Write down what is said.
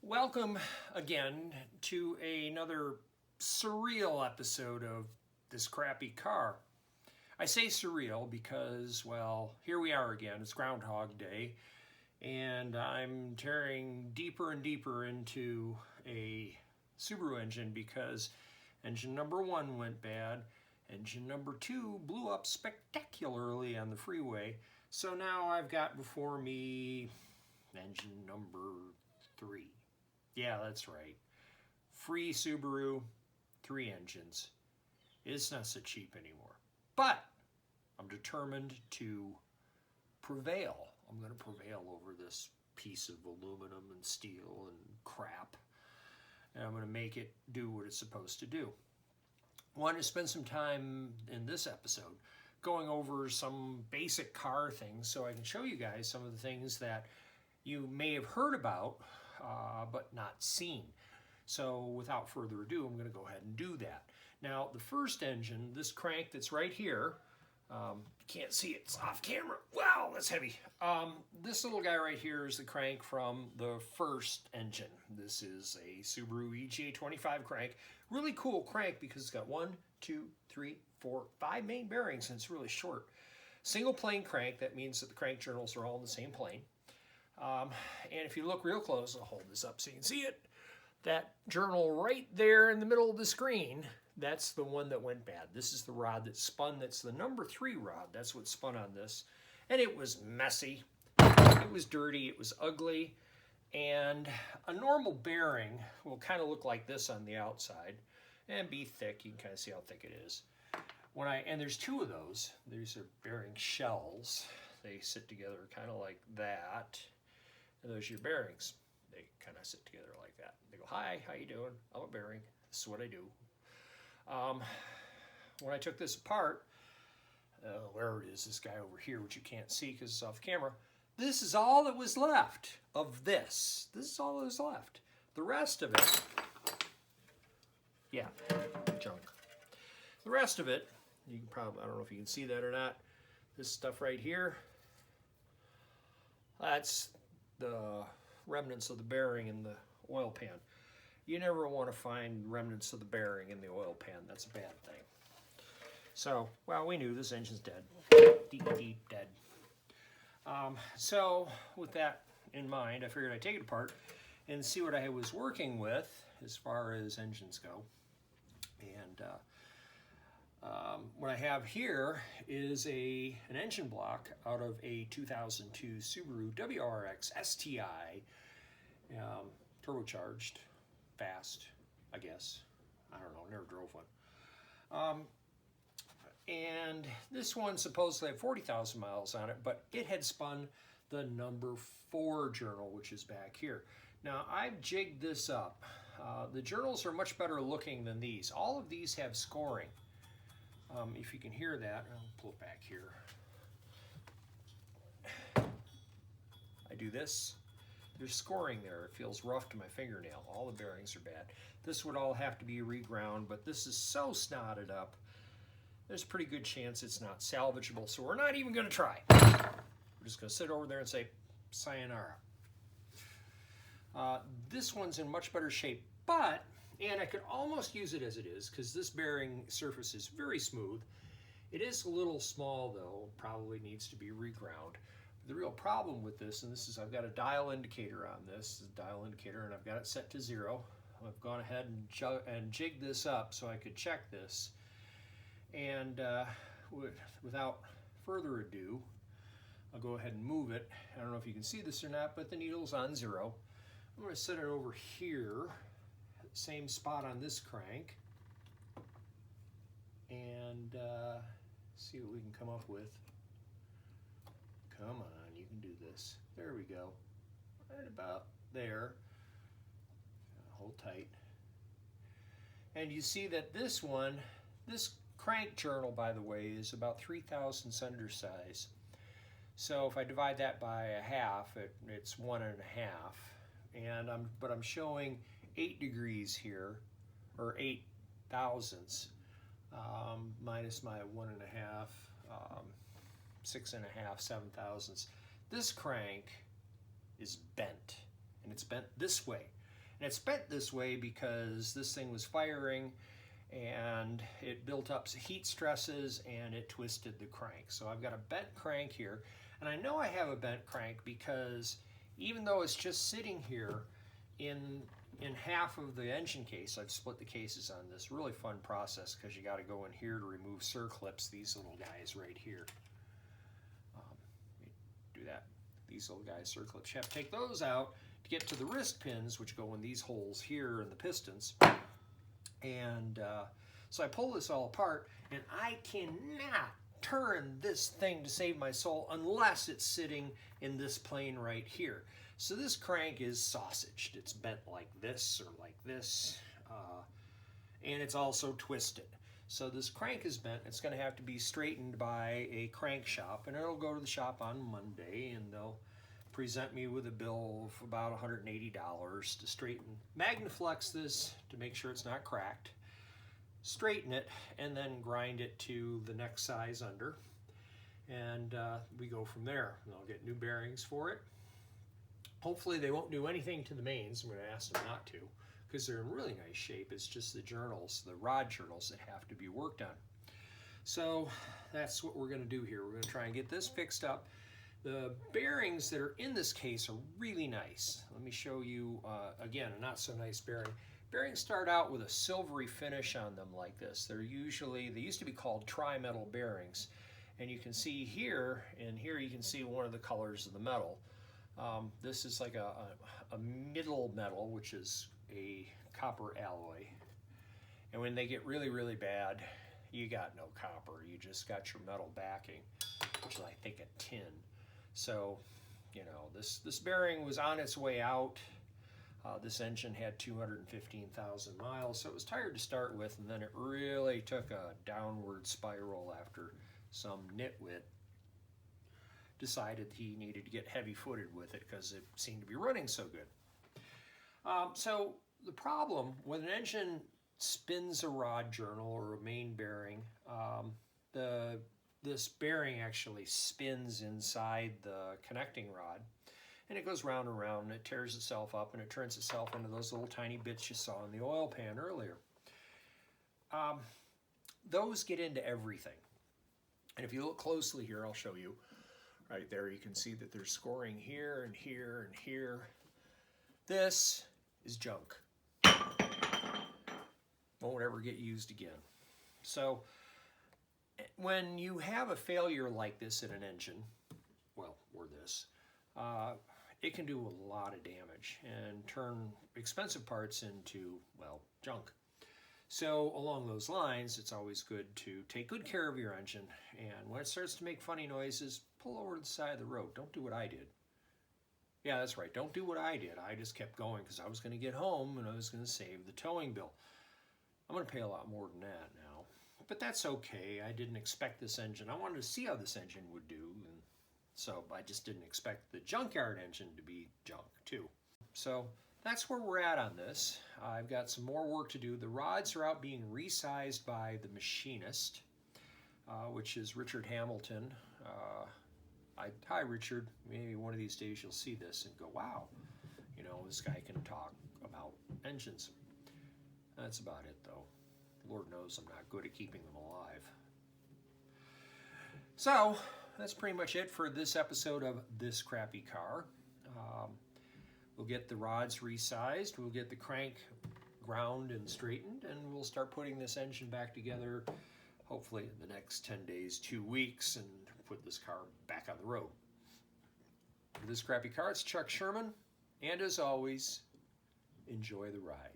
Welcome again to another surreal episode of this crappy car. I say surreal because, well, here we are again. It's Groundhog Day, and I'm tearing deeper and deeper into a Subaru engine because engine number 1 went bad. Engine number 2 blew up spectacularly on the freeway. So now I've got before me engine number 3. Yeah, that's right. Free Subaru, 3 engines. It's not so cheap anymore. But I'm determined to prevail. I'm going to prevail over this piece of aluminum and steel and crap. And I'm going to make it do what it's supposed to do. I want to spend some time in this episode going over some basic car things so I can show you guys some of the things that you may have heard about but not seen. So without further ado, I'm going to go ahead and do that. Now, the first engine, this crank that's right here, can't see it, it's off camera. Wow, that's heavy. This little guy right here is the crank from the first engine. This is a Subaru EGA25 crank. Really cool crank because it's got 1, 2, 3, 4, 5 main bearings and it's really short. Single plane crank, that means that the crank journals are all in the same plane. And if you look real close, I'll hold this up so you can see it. That journal right there in the middle of the screen, that's the one that went bad. This is the rod that spun. That's the number 3 rod. That's what spun on this. And it was messy. It was dirty. It was ugly. And a normal bearing will kind of look like this on the outside and be thick. You can kind of see how thick it is. And there's 2 of those. These are bearing shells. They sit together kind of like that. And those are your bearings. They kind of sit together like that. They go, hi, how you doing? I'm a bearing. This is what I do. When I took this apart, where it is, this guy over here, which you can't see because it's off camera, this is all that was left of this. This is all that was left. The rest of it, yeah, junk. The rest of it, you can probably, I don't know if you can see that or not, this stuff right here, that's the remnants of the bearing in the oil pan. You never want to find remnants of the bearing in the oil pan. That's a bad thing. So, well, we knew this engine's dead. Deep dead. So, with that in mind, I figured I'd take it apart and see what I was working with as far as engines go. And what I have here is an engine block out of a 2002 Subaru WRX STI, turbocharged, fast, I guess. I don't know, never drove one. And this one supposedly had 40,000 miles on it, but it had spun the number 4 journal, which is back here. Now, I've jigged this up. The journals are much better looking than these. All of these have scoring. If you can hear that, I'll pull it back here. I do this. There's scoring there. It feels rough to my fingernail. All the bearings are bad. This would all have to be reground, but this is so snotted up, there's a pretty good chance it's not salvageable, so we're not even going to try. We're just going to sit over there and say, sayonara. This one's in much better shape, and I could almost use it as it is, because this bearing surface is very smooth. It is a little small, though. Probably needs to be reground. The real problem with this, and this is, I've got a dial indicator on this, dial indicator, and I've got it set to 0. I've gone ahead and jigged this up so I could check this. And without further ado, I'll go ahead and move it. I don't know if you can see this or not, but the needle's on 0. I'm going to set it over here, same spot on this crank, and see what we can come up with. Come on, you can do this. There we go. Right about there. Hold tight. And you see that this one, this crank journal, by the way, is about 3 thousandths undersize. So if I divide that by a half, it's 1 1/2. And I'm showing 8 degrees here, or 8 thousandths, minus my 1 1/2. 6 1/2, 7 thousandths. This crank is bent, and it's bent this way. And it's bent this way because this thing was firing and it built up heat stresses and it twisted the crank. So I've got a bent crank here, and I know I have a bent crank because even though it's just sitting here in half of the engine case, I've split the cases on this. Really fun process because you got to go in here to remove circlips, these little guys right here. Do that. These little guys, circlips. You have to take those out to get to the wrist pins, which go in these holes here in the pistons. And so I pull this all apart, and I cannot turn this thing to save my soul unless it's sitting in this plane right here. So this crank is sausaged. It's bent like this or like this, and it's also twisted. So this crank is bent. It's going to have to be straightened by a crank shop, and it'll go to the shop on Monday, and they'll present me with a bill of about $180 to straighten, Magnaflex this to make sure it's not cracked, straighten it, and then grind it to the next size under, and we go from there. And I'll get new bearings for it. Hopefully they won't do anything to the mains. I'm going to ask them not to, because they're in really nice shape. It's just the journals, the rod journals, that have to be worked on. So that's what we're going to do here. We're going to try and get this fixed up. The bearings that are in this case are really nice. Let me show you, again, a not so nice bearing. Bearings start out with a silvery finish on them like this. They used to be called tri-metal bearings. And you can see here, and here you can see one of the colors of the metal. This is like a middle metal, which is a copper alloy. And when they get really, really bad, you got no copper. You just got your metal backing, which is, I think, a tin. So, you know, this bearing was on its way out. This engine had 215,000 miles, so it was tired to start with, and then it really took a downward spiral after some nitwit decided he needed to get heavy-footed with it because it seemed to be running so good. So the problem when an engine spins a rod journal or a main bearing, this bearing actually spins inside the connecting rod, and it goes round and round, and it tears itself up, and it turns itself into those little tiny bits you saw in the oil pan earlier. Those get into everything. And if you look closely here, I'll show you. Right there, you can see that there's scoring here and here and here. This is junk. Won't ever get used again. So when you have a failure like this in an engine, well, or this, it can do a lot of damage and turn expensive parts into, well, junk. So along those lines, it's always good to take good care of your engine, and when it starts to make funny noises, pull over to the side of the road. Don't do what I did. Yeah, that's right. Don't do what I did. I just kept going because I was going to get home and I was going to save the towing bill. I'm going to pay a lot more than that now, but that's okay. I didn't expect this engine. I wanted to see how this engine would do, and so I just didn't expect the junkyard engine to be junk too. So that's where we're at on this. I've got some more work to do. The rods are out being resized by the machinist, which is Richard Hamilton. Hi, Richard. Maybe one of these days you'll see this and go, wow, you know, this guy can talk about engines. That's about it, though. Lord knows I'm not good at keeping them alive. So that's pretty much it for this episode of This Crappy Car. We'll get the rods resized, we'll get the crank ground and straightened, and we'll start putting this engine back together, hopefully in the next 10 days, 2 weeks, and put this car back on the road. For This Crappy Car, it's Chuck Sherman, and as always, enjoy the ride.